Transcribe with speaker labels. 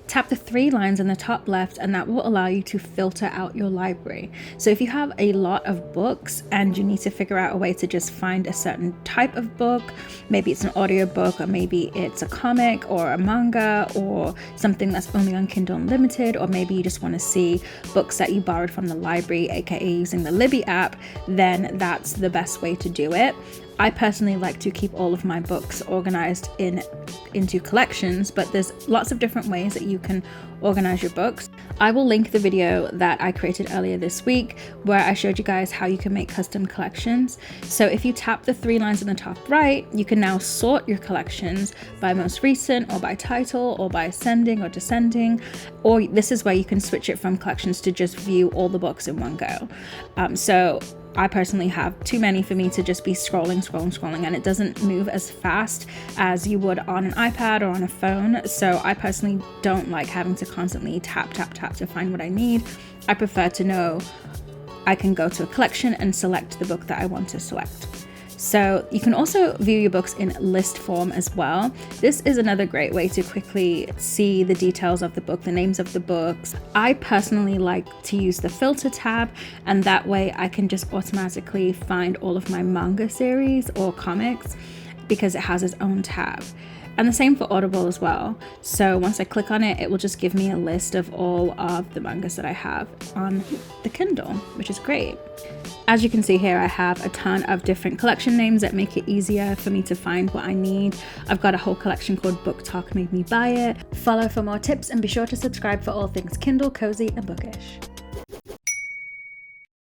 Speaker 1: Tap the three lines in the top left and that will allow you to filter out your library. So if you have a lot of books and you need to figure out a way to just find a certain type of book, maybe it's an audiobook or maybe it's a comic or a manga or something that's only on Kindle Unlimited, or maybe you just want to see books that you borrowed from the library, aka using the Libby app, then that's the best way to do it. I personally like to keep all of my books organized into collections, but there's lots of different ways that you can organize your books. I will link the video that I created earlier this week where I showed you guys how you can make custom collections. So if you tap the three lines in the top right, you can now sort your collections by most recent or by title or by ascending or descending, or this is where you can switch it from collections to just view all the books in one go. So I personally have too many for me to just be scrolling, and it doesn't move as fast as you would on an iPad or on a phone. So I personally don't like having to constantly tap to find what I need. I prefer to know I can go to a collection and select the book that I want to select. So you can also view your books in list form as well. This is another great way to quickly see the details of the book, the names of the books. I personally like to use the filter tab, and that way I can just automatically find all of my manga series or comics because it has its own tab. And the same for Audible as well. So once I click on it, it will just give me a list of all of the mangas that I have on the Kindle, which is great. As you can see here, I have a ton of different collection names that make it easier for me to find what I need. I've got a whole collection called Book Talk Made Me Buy It. Follow for more tips and be sure to subscribe for all things Kindle, cozy and bookish.